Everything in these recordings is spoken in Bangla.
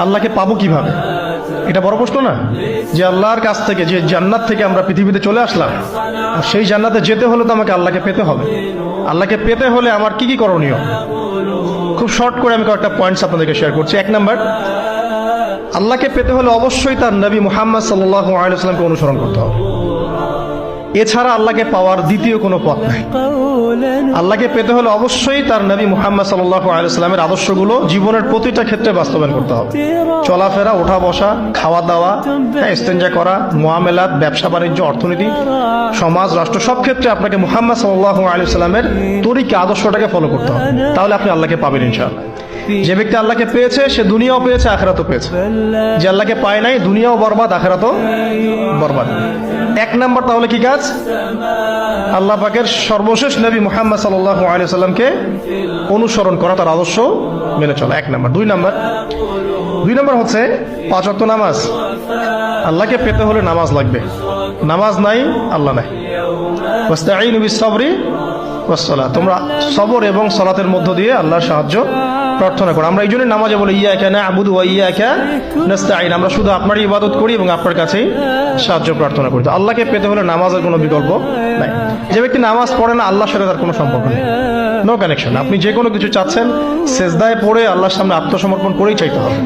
আল্লাহকে পাবো কিভাবে? এটা বড় প্রশ্ন না? যে আল্লাহর কাছ থেকে, যে জান্নাত থেকে আমরা পৃথিবীতে চলে আসলাম, সেই জান্নাতে যেতে হলে তো আমাকে আল্লাহকে পেতে হবে। আল্লাহকে পেতে হলে আমার কি কি করণীয়? খুব শর্ট করে আমি কয়েকটা পয়েন্টস আপনাদেরকে শেয়ার করছি। 1 নাম্বার, আল্লাহকে পেতে হলে অবশ্যই তার নবী মুহাম্মদ সাল্লাল্লাহু আলাইহি ওয়াসাল্লামকে অনুসরণ করতে হবে। এছাড়া আল্লাহকে পাওয়ার দ্বিতীয় কোনো পথ নাই। আল্লাহকে পেতে হলে অবশ্যই তার নবী মুহাম্মদ সাল্লাল্লাহু আলাইহি ওয়াসাল্লামের আদর্শগুলো জীবনের প্রতিটা ক্ষেত্রে বাস্তবায়ন করতে হবে। চলাফেরা, ওঠা বসা, খাওয়া দাওয়া, ইস্তেঞ্জা করা, মুআমালাত, ব্যবসা বাণিজ্য, অর্থনীতি, সমাজ, রাষ্ট্র, সব ক্ষেত্রে আপনাকে মুহাম্মদ সাল্লাল্লাহু আলাইহি ওয়াসাল্লামের তরিকা, আদর্শটাকে ফলো করতে হবে। তাহলে আপনি আল্লাহকে পাবেন ইনশাআল্লাহ। যে ব্যক্তি আল্লাহকে পেয়েছে সে দুনিয়াও পেয়েছে, আখিরাতও পেয়েছে। যে আল্লাহকে পায় নাই, দুনিয়াও বরবাদ, আখিরাতও বরবাদ। 1 নাম্বার তাহলে কি কাজ? আল্লাহ পাকের সর্বশেষ নবী মুহাম্মদ সাল্লাল্লাহু আলাইহি ওয়াসাল্লামকে অনুসরণ করা, তার আদর্শ মেনে চলা। 1 নাম্বার। 2 নাম্বার হচ্ছে 5 ওয়াক্ত নামাজ। আল্লাহকে পেতে হলে নামাজ লাগবে। নামাজ নাই, আল্লাহ নাই। ওয়াস্তাঈনু বিস-সাবরি ওয়াস-সালাহ, তোমরা সবর এবং সালাতের মধ্য দিয়ে আল্লাহর সাহায্য প্রার্থনা করো। আমরা এই জন্য নামাজে বলি ইয়াকা না'বুদু ওয়া ইয়াকা নাস্তাঈন, আমরা শুধু আপনারই ইবাদত করি এবং আপনার কাছেই সাহায্য প্রার্থনা করি। তো আল্লাহকে পেতে হলে নামাজের কোনো বিকল্প নাই। যে ব্যক্তি নামাজ পড়ে না, আল্লাহর সাথে তার কোনো সম্পর্ক নেই, নো কানেকশন। আপনি যে কোনো কিছু চাচ্ছেন, সেজদায় পড়ে আল্লাহর সামনে আত্মসমর্পণ করেই চাইতে হবে।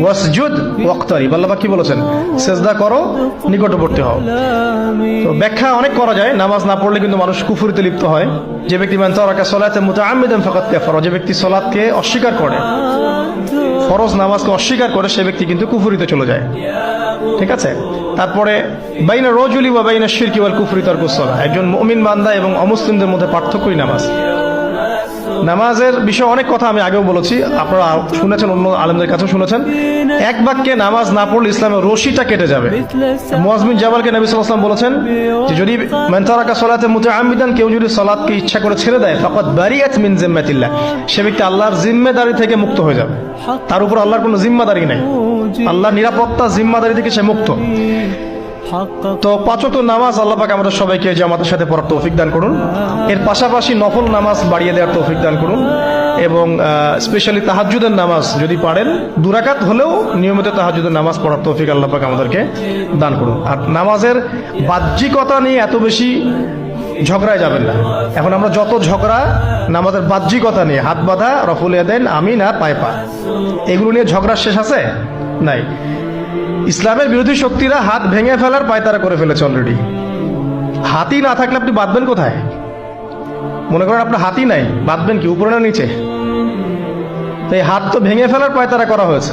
ওয়াসজুদ ওয়াক্তারিব, আল্লাহ পাক কি বলেছেন? সেজদা করো, নিকটবর্তী হও। তো ব্যাখ্যা অনেক করা যায়। নামাজ না পড়লে কিন্তু মানুষ কুফরিতে লিপ্ত হয়। যে ব্যক্তি মান তারাকা সালাতা মুতাআম্মিদান ফাকাদ কাফারা, যে ব্যক্তি সালাতকে অস্বীকার করে, ফরজ নামাজকে অস্বীকার করে, সে ব্যক্তি কিন্তু কুফরিতে চলে যায়। ঠিক আছে? তারপরে বাইনা রাজুলি ওয়া বাইনা শিরকি ওয়াল কুফরি তারকুস সালাহ, একজন মুমিন বান্দা এবং অমুসলিমদের মধ্যে পার্থক্যই নামাজ। নামাজের বিষয়ে অনেক কথা আমি আগেও বলেছি, আপনারা শুনেছেন, অন্য আলেমদের কাছেও শুনেছেন। এক বাক্যে নামাজ না পড়লে ইসলামের রশিটা কেটে যাবে। মুআয বিন জাবালকে নবী সাল্লাল্লাহু আলাইহি ওয়াসাল্লাম বলেছেন যে যদি মান তারাকা সালাতা মুতাআম্মিদান, কেউ যদি সালাতকে ইচ্ছা করে ছেড়ে দেয়, ফাকাদ বারিয়াত মিন জিম্মাতিল্লাহ, সে ব্যক্তি আল্লাহর জিম্মাদারি থেকে মুক্ত হয়ে যাবে। তার উপর আল্লাহর কোনো জিম্মাদারি নাই, আল্লাহর নিরাপত্তা, জিম্মাদারি থেকে সে মুক্ত। তো 5 ওয়াক্ত নামাজ আল্লাহ পাক আমাদের সবাইকে জামাতের সাথে পড়ার তৌফিক দান করুন। এর পাশাপাশি নফল নামাজ বাড়িয়ে দেওয়ার তৌফিক দান করুন, এবং স্পেশালি তাহাজ্জুদের নামাজ যদি পারেন 2 রাকাত হলেও নিয়মিত তাহাজ্জুদের নামাজ পড়ার তৌফিক আল্লাহ পাক আমাদেরকে দান করুন। আর নামাজের বাহ্যিকতা নিয়ে এত বেশি ঝগড়ায় যাবেন না। এখন আমরা যত ঝগড়া নামাজের বাহ্যিকতা নিয়ে, হাত বাঁধা, রফুল ইয়াদাইন, আমিন আর পায়ে পা, এগুলো নিয়ে ঝগড়ার শেষ আছে? নাই। ইসলামের বিরোধী শক্তিরা হাত ভেঙে ফেলার পায়তারা করে ফেলেছে অলরেডি। হাতই না থাকলে আপনি বাঁধবেন কোথায়? মনে করেন আপনার হাতই নাই, বাঁধবেন কি উপরে না নিচে? এই হাত তো ভেঙে ফেলার পায়তারা করা হয়েছে।